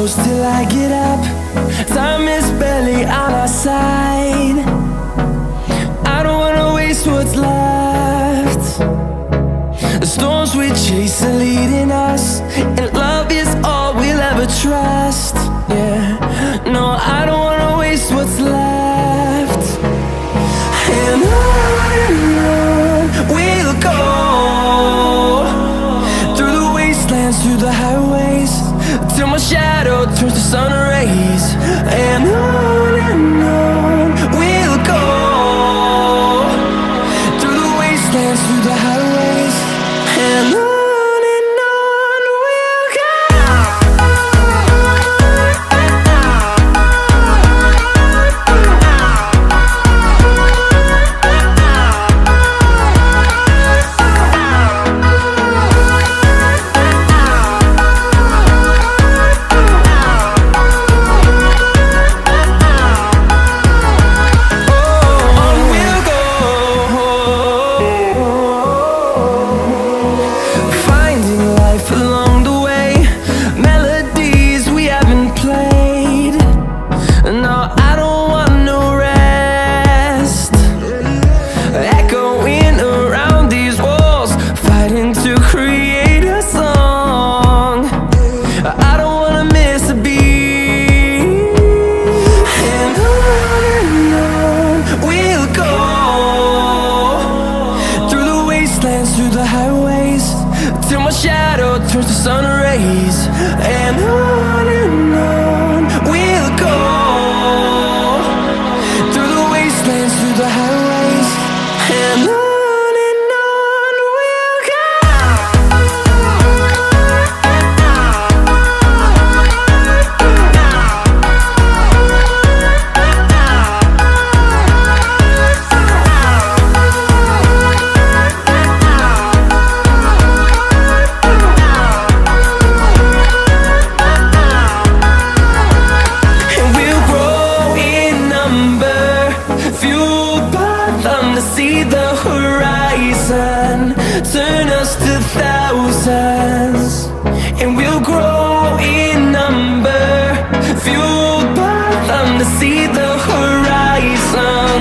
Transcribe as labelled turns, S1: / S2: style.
S1: close till I get up. Time is barely on our side. I don't wanna waste what's left. The storms we chase are leading us, and love is all we'll ever trust. Yeah, no, I don't wanna waste what's left. And on we'll go, through the wastelands, through the highways, till my shadow turns to sun rays. And on we'll go, through the wastelands, through the highways, and on. Through the highways, till my shadow turns to sun rays. And on we'll go, through the wastelands, through the highways, and on we'll go. See the horizon turn us to thousands, and we'll grow in number, fueled by them to see the horizon